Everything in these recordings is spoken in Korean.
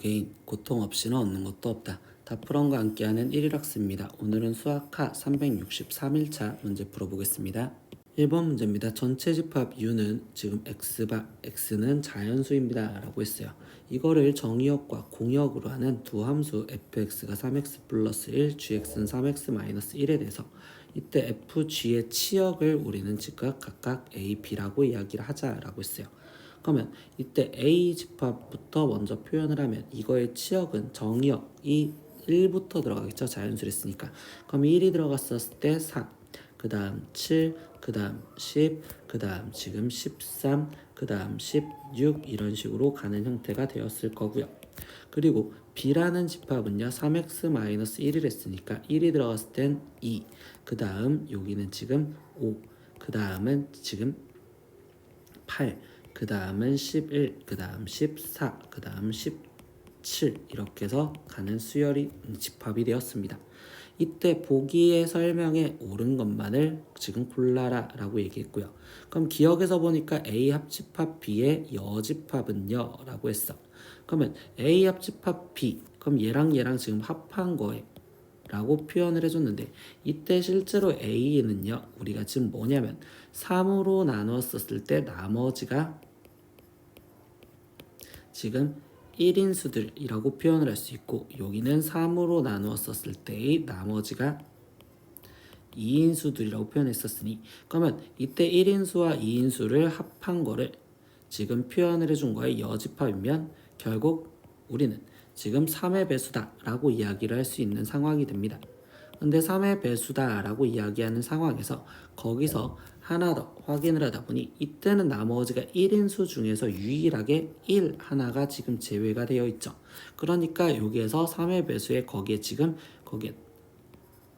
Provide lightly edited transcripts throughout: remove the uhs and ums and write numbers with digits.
개인, 고통 없이는 얻는 것도 없다. 다프런과 함께하는 1일학습입니다. 오늘은 수학하 363일차 문제 풀어보겠습니다. 1번 문제입니다. 전체 집합 U는 지금 X는 자연수입니다 라고 했어요. 이거를 정의역과 공역으로 하는 두 함수 fx가 3x 플러스 1, gx는 3x 마이너스 1에 대해서 이때 fg의 치역을 우리는 즉각 각각 a, b라고 이야기를 하자라고 했어요. 그러면 이때 A 집합부터 먼저 표현을 하면 이거의 치역은 정의역이 1부터 들어가겠죠. 자연수랬으니까. 그럼 1이 들어갔었을 때 4, 그 다음 7, 그 다음 10, 그 다음 지금 13, 그 다음 16 이런 식으로 가는 형태가 되었을 거고요. 그리고 B라는 집합은요 3x-1을 했으니까 1이 들어갔을 땐 2, 그 다음 여기는 지금 5, 그 다음은 지금 8, 그 다음은 11, 그 다음 14, 그 다음 17 이렇게 해서 가는 수열이 집합이 되었습니다. 이때 보기의 설명에 옳은 것만을 지금 골라라 라고 얘기했고요. 그럼 기억에서 보니까 A 합집합 B의 여집합은요 라고 했어. 그러면 A 합집합 B, 그럼 얘랑 지금 합한 거에 라고 표현을 해줬는데 이때 실제로 A는요 우리가 지금 뭐냐면 3으로 나누었을 때 나머지가 지금 1인수들이라고 표현을 할 수 있고 여기는 3으로 나누었을 때의 나머지가 2인수들이라고 표현했었으니 그러면 이때 1인수와 2인수를 합한 거를 지금 표현을 해준 거에 여집합이면 결국 우리는 지금 3의 배수다 라고 이야기를 할 수 있는 상황이 됩니다. 근데 3의 배수다 라고 이야기하는 상황에서 거기서 하나 더 확인을 하다 보니 이때는 나머지가 1인수 중에서 유일하게 1 하나가 지금 제외가 되어 있죠. 그러니까 여기에서 3의 배수에 거기에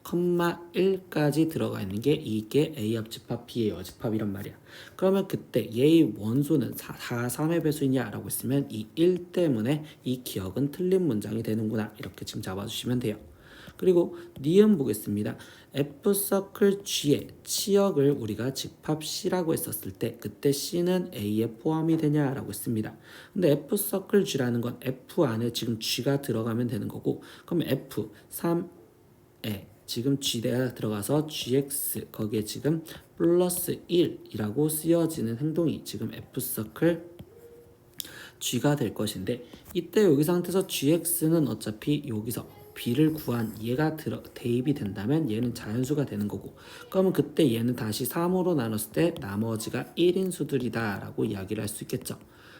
컴마 1까지 들어가 있는 게 이게 A 합집합 B의 여집합이란 말이야. 그러면 그때 얘의 원소는 3의 배수이냐 라고 했으면 이 1 때문에 이 기억은 틀린 문장이 되는구나 이렇게 지금 잡아주시면 돼요. 그리고 니은 보겠습니다. F서클 G의 치역을 우리가 집합 C라고 했었을 때 그때 C는 A에 포함이 되냐라고 했습니다. 근데 F서클 G라는 건 F 안에 지금 G가 들어가면 되는 거고 그럼 F 3에 지금 G가 들어가서 GX 거기에 지금 플러스 1이라고 쓰여지는 행동이 지금 F서클 G가 될 것인데 이때 여기 상태에서 GX는 어차피 여기서 B를 구한 얘가 대입이 된다면 얘는 자연수가 되는 거고 그러면 그때 얘는 다시 3으로 나눴을 때 나머지가 1인수들이다 라고 이야기를 할 수 있겠죠.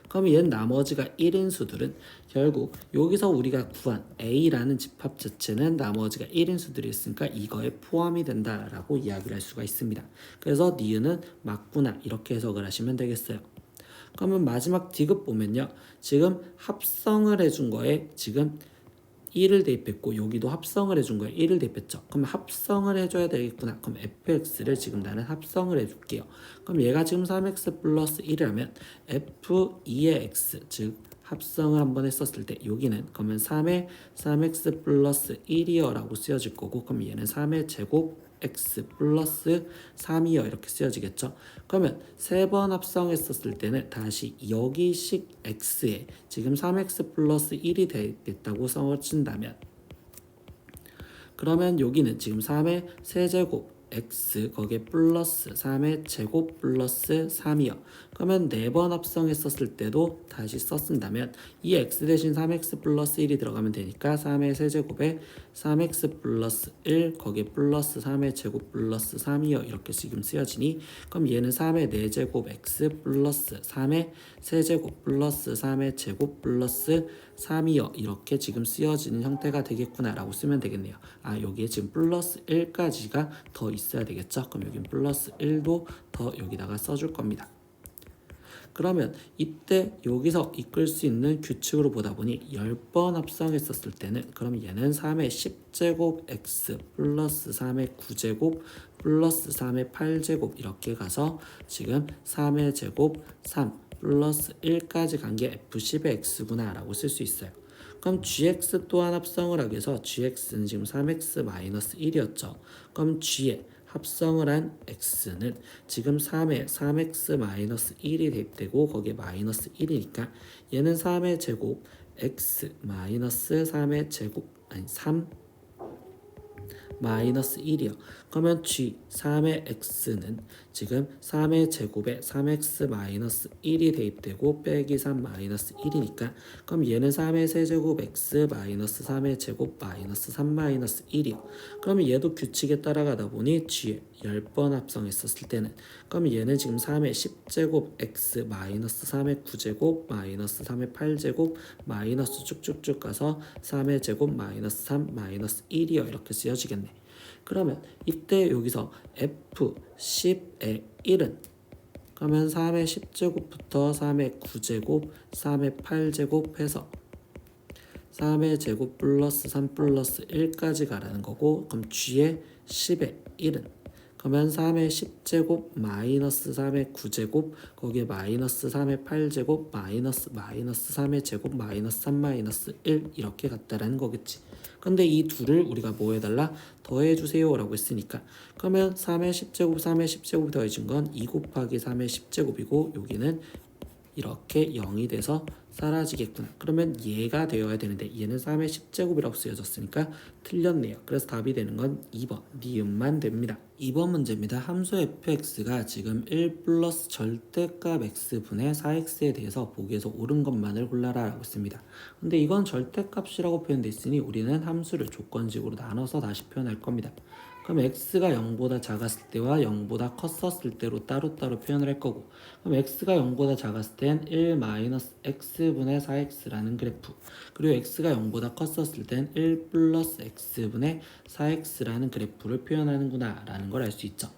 그러면 얘는 나머지가 1인수들은 결국 여기서 우리가 구한 A라는 집합 자체는 나머지가 1인수들이 있으니까 이거에 포함이 된다라고 이야기를 할 수가 있습니다. 그래서 니은은 맞구나 이렇게 해석을 하시면 되겠어요. 그러면 마지막 디귿 보면요. 지금 합성을 해준 거에 지금 1을 대입했고 여기도 합성을 해준 거에 1을 대입했죠. 그럼 합성을 해줘야 되겠구나. 그럼 fx를 지금 나는 합성을 해줄게요. 그럼 얘가 지금 3x 플러스 1이라면 f2의 x 즉 합성을 한번 했었을 때 여기는 그러면 3의 3x 플러스 1이요 라고 쓰여질 거고 그럼 얘는 3의 제곱 x 플러스 3이요 이렇게 쓰여지겠죠. 그러면 세 번 합성했었을 때는 다시 여기식 x에 지금 3x 플러스 1이 됐다고 써준다면 그러면 여기는 지금 3의 세제곱 x 거기에 플러스 3의 제곱 플러스 3이요. 그러면 4번 합성했었을 때도 다시 썼습니다면 이 x 대신 3x 플러스 1이 들어가면 되니까 3의 세제곱에 3x 플러스 1 거기에 플러스 3의 제곱 플러스 3이요. 이렇게 지금 쓰여지니 그럼 얘는 3의 4제곱 x 플러스 3의 세제곱 플러스 3의 제곱 플러스 3이요. 이렇게 지금 쓰여지는 형태가 되겠구나 라고 쓰면 되겠네요. 아 여기에 지금 플러스 1까지가 더 있어야 되겠죠. 그럼 여긴 플러스 1도 더 여기다가 써줄 겁니다. 그러면 이때 여기서 이끌 수 있는 규칙으로 보다 보니 10번 합성했었을 때는 그럼 얘는 3의 10제곱 x 플러스 3의 9제곱 플러스 3의 8제곱 이렇게 가서 지금 3의 제곱 3 플러스 1까지 간 게 F10의 x구나 라고 쓸 수 있어요. 그럼 gx 또한 합성을 하기 위해서 gx는 지금 3x-1이었죠. 그럼 g에 합성을 한 x는 지금 3에 3x-1이 대입되고 거기에 마이너스 1이니까 얘는 3의 제곱 x 마이너스 3의 제곱 아니 3 마이너스 1이요. 그러면 g 3의 x는 지금 3의 제곱에 3x 마이너스 1이 대입되고 빼기 3 마이너스 1이니까 그럼 얘는 3의 세제곱 x 마이너스 3의 제곱 마이너스 3 마이너스 1이요. 그러면 얘도 규칙에 따라가다 보니 g에 10번 합성했었을 때는 그럼 얘는 지금 3의 10제곱 x 마이너스 3의 9제곱 마이너스 3의 8제곱 마이너스 쭉쭉쭉 가서 3의 제곱 마이너스 3 마이너스 1이요. 이렇게 쓰여지겠네. 그러면 이때 여기서 f10의 1은 그러면 3의 10제곱부터 3의 9제곱 3의 8제곱 해서 3의 제곱 플러스 3 플러스 1까지 가라는 거고 그럼 g의 10의 1은 그러면 3의 10제곱 마이너스 3의 9제곱 거기에 마이너스 3의 8제곱 마이너스 3의 제곱 마이너스 3 마이너스 1 이렇게 같다라는 거겠지. 근데 이 둘을 우리가 뭐 해달라? 더해주세요 라고 했으니까 그러면 3의 10제곱 3의 10제곱이 더해진 건 2 곱하기 3의 10제곱이고 여기는 이렇게 0이 돼서 사라지겠구나. 그러면 얘가 되어야 되는데 얘는 3의 10제곱이라고 쓰여졌으니까 틀렸네요. 그래서 답이 되는 건 2번 니은만 됩니다. 2번 문제입니다. 함수 fx가 지금 1 플러스 절대값 x분의 4x에 대해서 보기에서 옳은 것만을 골라라 라고 했습니다. 근데 이건 절대값이라고 표현되어 있으니 우리는 함수를 조건식으로 나눠서 다시 표현할 겁니다. 그럼 x가 0보다 작았을 때와 0보다 컸었을 때로 따로따로 표현을 할 거고 그럼 x가 0보다 작았을 땐 1-x분의 4x라는 그래프 그리고 x가 0보다 컸었을 땐 1 플러스 x분의 4x라는 그래프를 표현하는구나 라는 걸 알 수 있죠.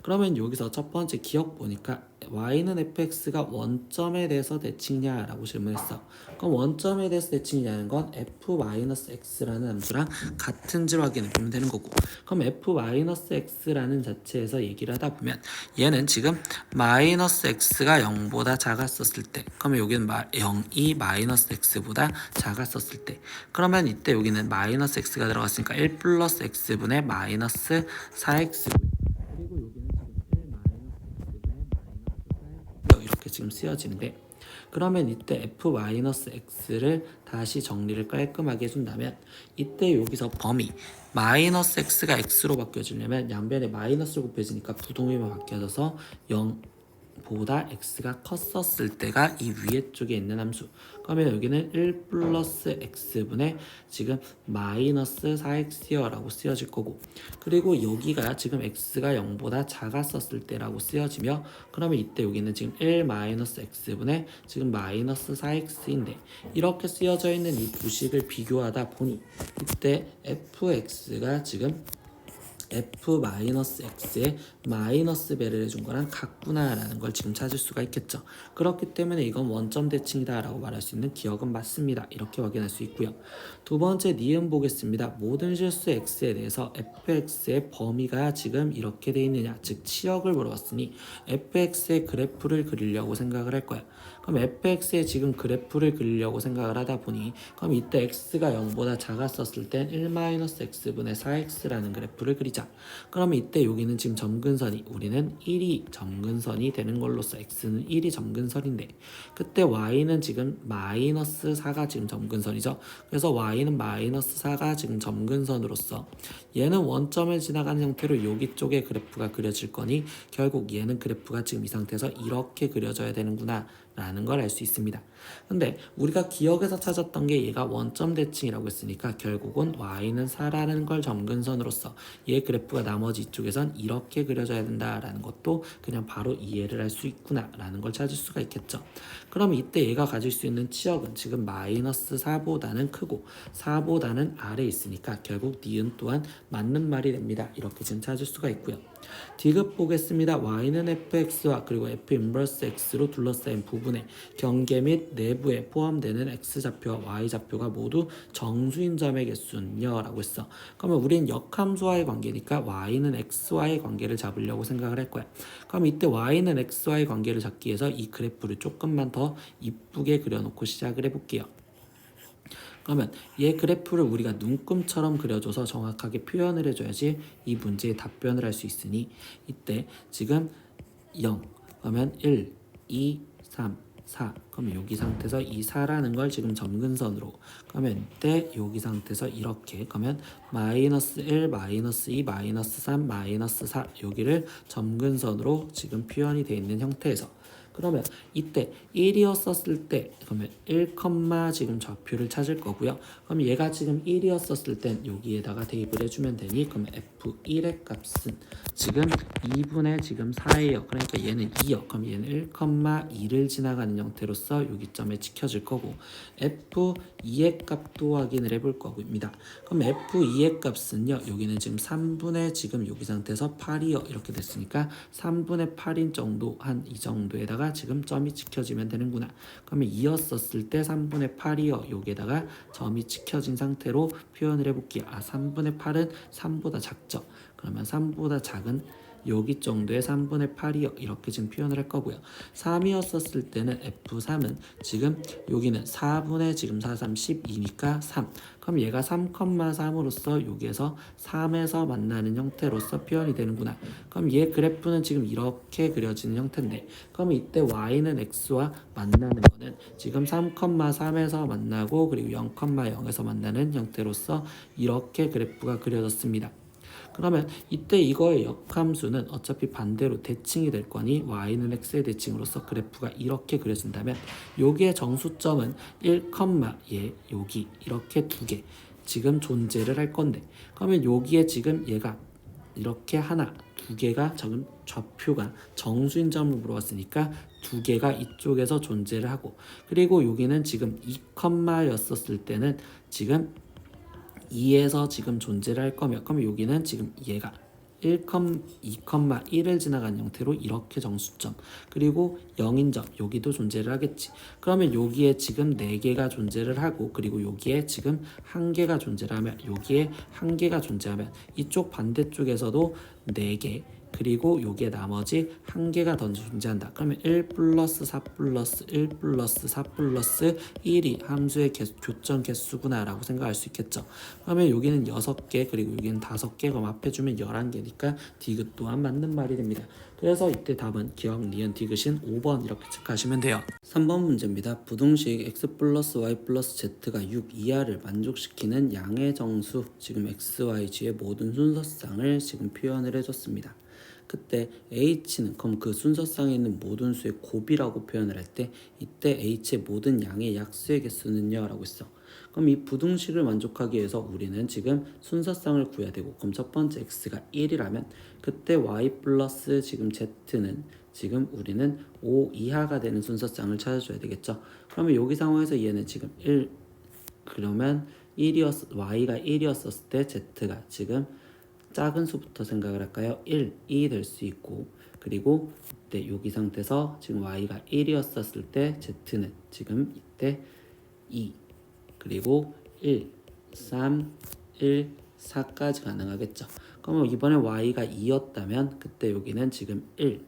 그러면 여기서 첫 번째 기억 보니까 y는 fx가 원점에 대해서 대칭이냐 라고 질문했어. 그럼 원점에 대해서 대칭이냐는 건 f-x라는 함수랑 같은지를 확인해 보면 되는 거고 그럼 f-x라는 자체에서 얘기를 하다 보면 얘는 지금 마이너스 x가 0보다 작았었을 때 그러면 여기는 0이 마이너스 x보다 작았었을 때 그러면 이때 여기는 마이너스 x가 들어갔으니까 1 플러스 x분의 마이너스 4x 그리고 여기는 지금 1 마이너스 x분의 마이너스 4x 이렇게 지금 쓰여지는데 그러면 이때 f-x를 다시 정리를 깔끔하게 해준다면 이때 여기서 범위 마이너스 x가 x로 바뀌어지려면 양변에 마이너스로 곱해지니까 부동의만 바뀌어져서 0보다 x가 컸었을 때가 이 위에 쪽에 있는 함수 그러면 여기는 1 플러스 x분의 지금 마이너스 4x요 라고 쓰여질 거고 그리고 여기가 지금 x가 0보다 작았었을 때라고 쓰여지며 그러면 이때 여기는 지금 1 마이너스 x분의 지금 마이너스 4x인데 이렇게 쓰여져 있는 이 두 식을 비교하다 보니 이때 fx가 지금 f-x에 마이너스 배를 해준 거랑 같구나 라는 걸 지금 찾을 수가 있겠죠. 그렇기 때문에 이건 원점 대칭이다 라고 말할 수 있는 기억은 맞습니다. 이렇게 확인할 수 있고요. 두 번째 니은 보겠습니다. 모든 실수 x에 대해서 fx의 범위가 지금 이렇게 돼 있느냐 즉 치역을 물어봤으니 fx의 그래프를 그리려고 생각을 할 거야. 그럼 fx의 지금 그래프를 그리려고 생각을 하다 보니 그럼 이때 x가 0보다 작았었을 땐 1-x분의 4x라는 그래프를 그리자. 그러면 이때 여기는 지금 점근선이 우리는 1이 점근선이 되는 걸로써 x는 1이 점근선인데 그때 y는 지금 마이너스 4가 지금 점근선이죠. 그래서 y는 마이너스 4가 지금 점근선으로서 얘는 원점을 지나가는 형태로 여기 쪽에 그래프가 그려질 거니 결국 얘는 그래프가 지금 이 상태에서 이렇게 그려져야 되는구나 라는 걸 알 수 있습니다. 근데 우리가 기억에서 찾았던 게 얘가 원점 대칭이라고 했으니까 결국은 y는 4라는 걸 점근선으로서 얘 그래프가 나머지 이쪽에선 이렇게 그려져야 된다라는 것도 그냥 바로 이해를 할 수 있구나 라는 걸 찾을 수가 있겠죠. 그럼 이때 얘가 가질 수 있는 치역은 지금 마이너스 4보다는 크고 4보다는 아래에 있으니까 결국 니은 또한 맞는 말이 됩니다. 이렇게 지금 찾을 수가 있고요. 디귿 보겠습니다. y는 fx와 그리고 f 인버스 x로 둘러싸인 부분의 경계 및 내부에 포함되는 x좌표와 y좌표가 모두 정수인 점의 개수는요 라고 했어. 그러면 우린 역함수와의 관계니까 y는 x와의 관계를 잡으려고 생각을 할 거야. 그럼 이때 y는 x와의 관계를 잡기 위해서 이 그래프를 조금만 더 이쁘게 그려놓고 시작을 해볼게요. 그러면 얘 그래프를 우리가 눈금처럼 그려줘서 정확하게 표현을 해줘야지 이 문제의 답변을 할 수 있으니 이때 지금 0 그러면 1, 2, 3, 4. 그러면 여기 상태에서 이 4라는 걸 지금 점근선으로, 그러면 이때 여기 상태에서 이렇게, 그러면 마이너스 1, 마이너스 2, 마이너스 3, 마이너스 4 여기를 점근선으로 지금 표현이 되어 있는 형태에서, 그러면 이때 1이었었을 때 그러면 1, 지금 좌표를 찾을 거고요. 그럼 얘가 지금 1이었었을 땐 여기에다가 대입을 해주면 되니, 그러면 F1의 값은 지금 2분의 지금 4예요. 그러니까 얘는 2요. 그럼 얘는 1,2를 지나가는 형태로서 여기 점에 찍혀질 거고, F2의 값도 확인을 해볼 겁니다. 그럼 F2의 값은요, 여기는 지금 3분의 지금 여기 상태에서 8이요. 이렇게 됐으니까 3분의 8인 정도, 한 이 정도에다가 지금 점이 찍혀지면 되는구나. 그러면 2였었을 때 3분의 8이요. 여기에다가 점이 찍혀진 상태로 표현을 해볼게요. 3분의 8은 3보다 작죠. 그러면 3보다 작은 여기 정도의 3분의 8이요. 이렇게 지금 표현을 할 거고요. 3이었었을 때는 F3은 지금 여기는 4분의 지금 4, 3, 12니까 3. 그럼 얘가 3,3으로서 여기에서 3에서 만나는 형태로서 표현이 되는구나. 그럼 얘 그래프는 지금 이렇게 그려지는 형태인데, 그럼 이때 y는 x와 만나는 거는 지금 3,3에서 만나고 그리고 0,0에서 만나는 형태로서 이렇게 그래프가 그려졌습니다. 그러면 이때 이거의 역함수는 어차피 반대로 대칭이 될 거니 y는 x의 대칭으로서 그래프가 이렇게 그려진다면 여기의 정수점은 1, 얘 여기 이렇게 두 개 지금 존재를 할 건데, 그러면 여기에 지금 얘가 이렇게 하나, 두 개가 지금 좌표가 정수인 점을 물어봤으니까 두 개가 이쪽에서 존재를 하고, 그리고 여기는 지금 2였었을 때는 지금 2에서 지금 존재를 할 거며, 그러면 여기는 지금 얘가 1, 2,1을 지나간 형태로 이렇게 정수점, 그리고 0인 점 여기도 존재를 하겠지. 그러면 여기에 지금 4개가 존재를 하고, 그리고 여기에 지금 1개가 존재를 하면, 여기에 1개가 존재하면 이쪽 반대쪽에서도 4개, 그리고 여기에 나머지 1개가 더 존재한다. 그러면 1 플러스 4 플러스 1 플러스 4 플러스 1이 함수의 교점 개수구나 라고 생각할 수 있겠죠. 그러면 여기는 6개, 그리고 여기는 5개, 그럼 앞에 주면 11개니까 디귿 또한 맞는 말이 됩니다. 그래서 이때 답은 기억, 니은, 디귿인 5번 이렇게 체크하시면 돼요. 3번 문제입니다. 부등식 x 플러스 y 플러스 z가 6 이하를 만족시키는 양의 정수, 지금 x, y, g의 모든 순서쌍을 지금 표현을 해줬습니다. 그때 h는 그럼 그 순서상에 있는 모든 수의 곱이라고 표현을 할 때, 이때 h의 모든 양의 약수의 개수는요 라고 했어. 그럼 이 부등식을 만족하기 위해서 우리는 지금 순서쌍을 구해야 되고, 그럼 첫 번째 x가 1이라면 그때 y 플러스 지금 z는 지금 우리는 5 이하가 되는 순서쌍을 찾아줘야 되겠죠. 그러면 여기 상황에서 얘는 지금 1, 그러면 y가 1이었을 때 z가 지금 작은 수부터 생각을 할까요? 1이 될 수 있고, 그리고 이때 여기 상태에서 지금 y가 1이었을 때 z는 지금 이때 2, 그리고 1, 3, 1, 4까지 가능하겠죠. 그러면 이번에 y가 2였다면 그때 여기는 지금 1,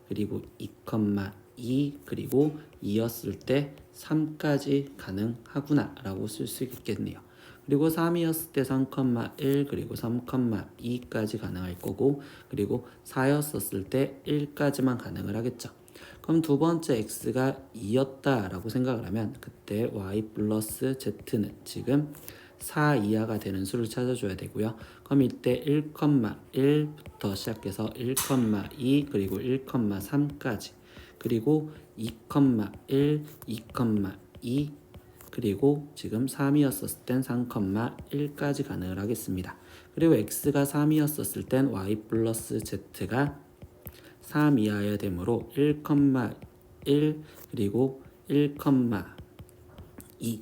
그리고 2,2, 그리고 2였을 때 3까지 가능하구나 라고 쓸 수 있겠네요. 그리고 3이었을 때 3,1, 그리고 3,2까지 가능할 거고, 그리고 4였었을 때 1까지만 가능을 하겠죠. 그럼 두 번째 x가 2였다 라고 생각을 하면 그때 y 플러스 z는 지금 4 이하가 되는 수를 찾아줘야 되고요. 그럼 이때 1,1부터 시작해서 1,2, 그리고 1,3까지, 그리고 2,1, 2,2, 그리고 지금 3이었을 땐 3,1까지 가능을 하겠습니다. 그리고 x가 3이었을 땐 y 플러스 z가 3 이하여야 되므로 1,1, 그리고 1,2,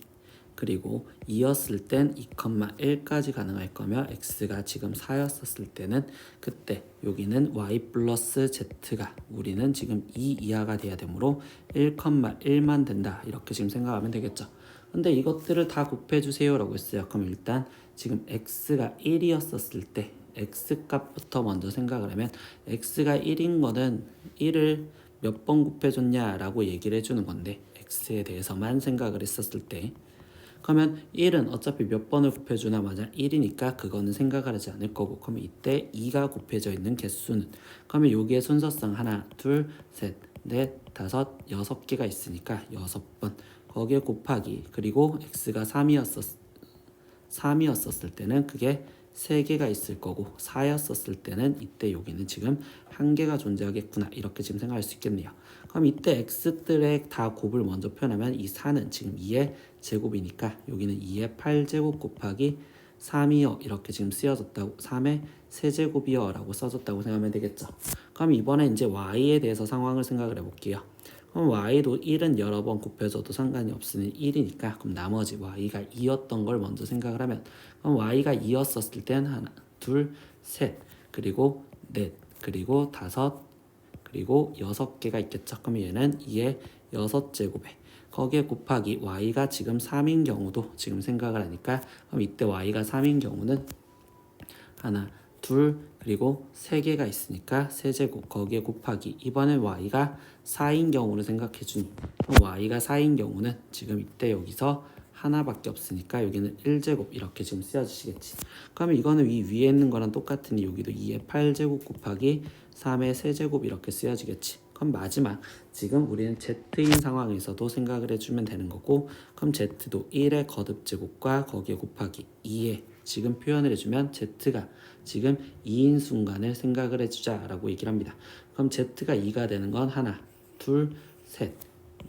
그리고 2였을 땐 2,1까지 가능할 거며, x가 지금 4였을 때는 그때 여기는 y 플러스 z가 우리는 지금 2 이하가 돼야 되므로 1,1만 된다 이렇게 지금 생각하면 되겠죠. 근데 이것들을 다 곱해주세요 라고 했어요. 그럼 일단 지금 x가 1이었을 때 x 값부터 먼저 생각을 하면, x가 1인 거는 1을 몇 번 곱해줬냐 라고 얘기를 해주는 건데, x에 대해서만 생각을 했었을 때, 그러면 1은 어차피 몇 번을 곱해주나 마냥 1이니까 그거는 생각을 하지 않을 거고, 그러면 이때 2가 곱해져 있는 개수는, 그러면 여기에 순서상 하나, 둘, 셋, 넷, 다섯, 6개가 있으니까 6번. 거기에 곱하기 그리고 x가 3이었을 때는 그게 3개가 있을 거고 4였었을 때는 이때 여기는 지금 1개가 존재하겠구나 이렇게 지금 생각할 수 있겠네요. 그럼 이때 x들의 다 곱을 먼저 표현하면 이 4는 지금 2의 제곱이니까 여기는 2의 8제곱 곱하기 3이요 이렇게 지금 쓰여졌다고 3의 세제곱이요 라고 써졌다고 생각하면 되겠죠. 그럼 이번에 이제 y에 대해서 상황을 생각을 해볼게요. 그럼 y도 1은 여러 번 곱해줘도 상관이 없으니 1이니까 그럼 나머지 y가 2였던 걸 먼저 생각을 하면 그럼 y가 2였었을 땐 하나, 둘, 셋, 그리고 넷, 그리고 다섯, 그리고 6개가 있겠죠. 그럼 얘는 2의 6제곱에 거기에 곱하기 y가 지금 3인 경우도 지금 생각을 하니까 그럼 이때 y가 3인 경우는 하나, 둘, 그리고 3개가 있으니까 세제곱 거기에 곱하기 이번엔 y가 4인 경우를 생각해 주니 그럼 y가 4인 경우는 지금 이때 여기서 하나밖에 없으니까 여기는 1제곱 이렇게 지금 쓰여주시겠지. 그러면 이거는 위에 있는 거랑 똑같으니 여기도 2의 8제곱 곱하기 3의 세제곱 이렇게 쓰여지겠지. 그럼 마지막 지금 우리는 z인 상황에서도 생각을 해주면 되는 거고 그럼 z도 1의 거듭제곱과 거기에 곱하기 2의 지금 표현을 해주면 z가 지금 2인 순간을 생각을 해주자 라고 얘기를 합니다. 그럼 z가 2가 되는 건 하나, 둘, 셋,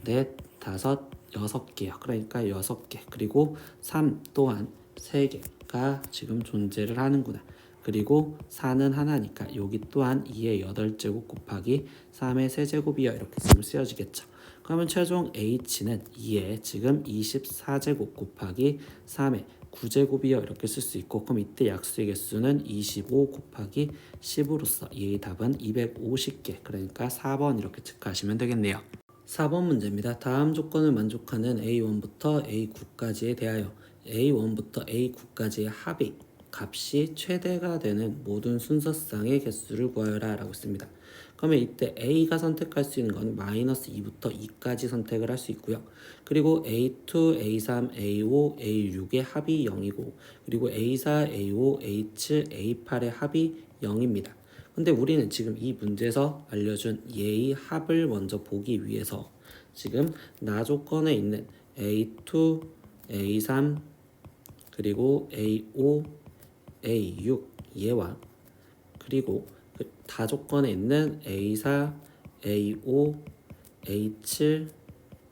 넷, 다섯, 6개요. 그러니까 6개 그리고 3 또한 3개가 지금 존재를 하는구나. 그리고 4는 하나니까 여기 또한 2의 8제곱 곱하기 3의 세제곱이요 이렇게 지금 쓰여지겠죠. 그러면 최종 h는 2의 지금 24제곱 곱하기 3의 9제곱이요 이렇게 쓸 수 있고 그럼 이때 약수의 개수는 25 곱하기 10으로써 이 답은 250개 그러니까 4번 이렇게 체크하시면 되겠네요. 4번 문제입니다. 다음 조건을 만족하는 A1부터 A9까지에 대하여 A1부터 A9까지의 합의 값이 최대가 되는 모든 순서쌍의 개수를 구하여라 라고 했습니다. 그러면 이때 A가 선택할 수 있는 건 마이너스 2부터 2까지 선택을 할 수 있고요. 그리고 A2, A3, A5, A6의 합이 0이고 그리고 A4, A5, A7, A8의 합이 0입니다. 근데 우리는 지금 이 문제에서 알려준 얘의 합을 먼저 보기 위해서 지금 나 조건에 있는 A2, A3, 그리고 A5, A6 얘와 그리고 다 조건에 있는 A4, A5, A7,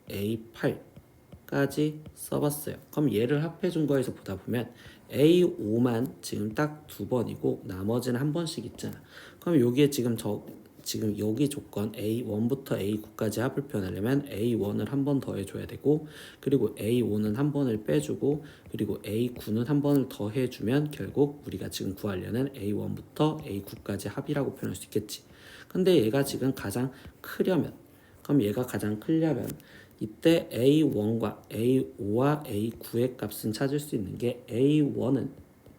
A8까지 써봤어요. 그럼 얘를 합해준 거에서 보다 보면 A5만 지금 딱 2번이고 나머지는 한 번씩 있잖아. 그럼 여기에 지금 여기 조건 A1부터 A9까지 합을 표현하려면 A1을 한 번 더 해줘야 되고 그리고 A5는 한 번을 빼주고 그리고 A9는 한 번을 더 해주면 결국 우리가 지금 구하려는 A1부터 A9까지 합이라고 표현할 수 있겠지. 근데 얘가 지금 가장 크려면 그럼 얘가 가장 크려면 이때 A1과 A5와 A9의 값은 찾을 수 있는 게 A1은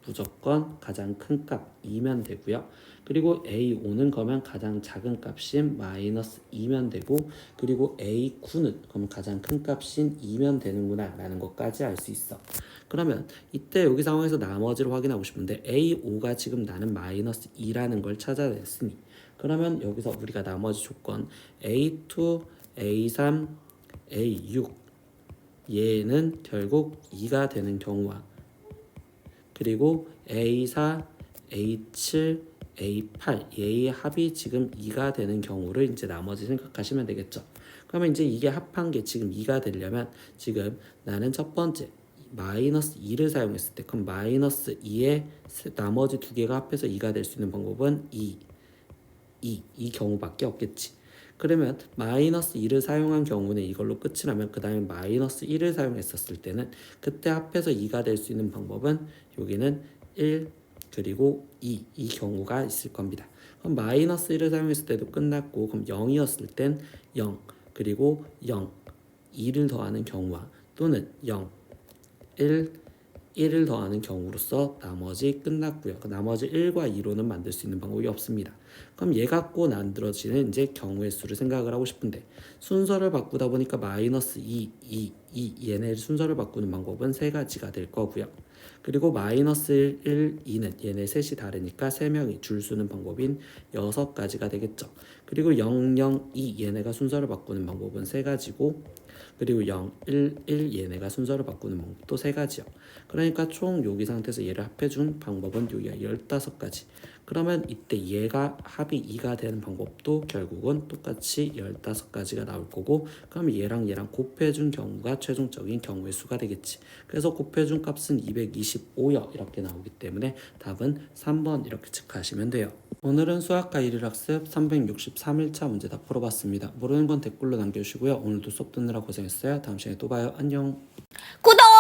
무조건 가장 큰 값이면 되고요. 그리고 A5는 그러면 가장 작은 값인 마이너스 2면 되고 그리고 A9는 그러면 가장 큰 값인 2면 되는구나 라는 것까지 알 수 있어. 그러면 이때 여기 상황에서 나머지를 확인하고 싶은데 A5가 지금 나는 마이너스 2라는 걸 찾아냈으니 그러면 여기서 우리가 나머지 조건 A2, A3, A6 얘는 결국 2가 되는 경우와 그리고 A4, A7, A8 얘의 합이 지금 2가 되는 경우를 이제 나머지 생각하시면 되겠죠. 그러면 이제 이게 합한 게 지금 2가 되려면 지금 나는 첫 번째 마이너스 2를 사용했을 때 그럼 마이너스 2의 나머지 두 개가 합해서 2가 될 수 있는 방법은 이 경우밖에 없겠지. 그러면 마이너스 2를 사용한 경우는 이걸로 끝이 나면 그 다음에 마이너스 1을 사용했었을 때는 그때 합해서 2가 될 수 있는 방법은 여기는 1 그리고 2이 경우가 있을 겁니다. 그럼 마이너스 1을 사용했을 때도 끝났고 그럼 0이었을 땐 0 그리고 0 2를 더하는 경우와 또는 0 1을 더하는 경우로서 나머지 끝났고요. 나머지 1과 2로는 만들 수 있는 방법이 없습니다. 그럼 얘 갖고 만들어지는 이제 경우의 수를 생각을 하고 싶은데 순서를 바꾸다 보니까 마이너스 2 얘네 순서를 바꾸는 방법은 세 가지가 될 거고요. 그리고 마이너스 1, 2는 얘네 셋이 다르니까 3명이 줄 수는 방법인 6가지가 되겠죠. 그리고 0, 0, 2 얘네가 순서를 바꾸는 방법은 세 가지고 그리고 0, 1, 1 얘네가 순서를 바꾸는 방법도 세 가지요. 그러니까 총 여기 상태에서 얘를 합해준 방법은 여기가 15가지. 그러면 이때 얘가 합이 2가 되는 방법도 결국은 똑같이 15가지가 나올 거고 그럼 얘랑 곱해준 경우가 최종적인 경우의 수가 되겠지. 그래서 곱해준 값은 225여 이렇게 나오기 때문에 답은 3번 이렇게 체크하시면 돼요. 오늘은 수학과 1일 학습 363일차 문제 다 풀어봤습니다. 모르는 건 댓글로 남겨주시고요. 오늘도 수업 듣느라 고생했어요. 다음 시간에 또 봐요. 안녕. 구독!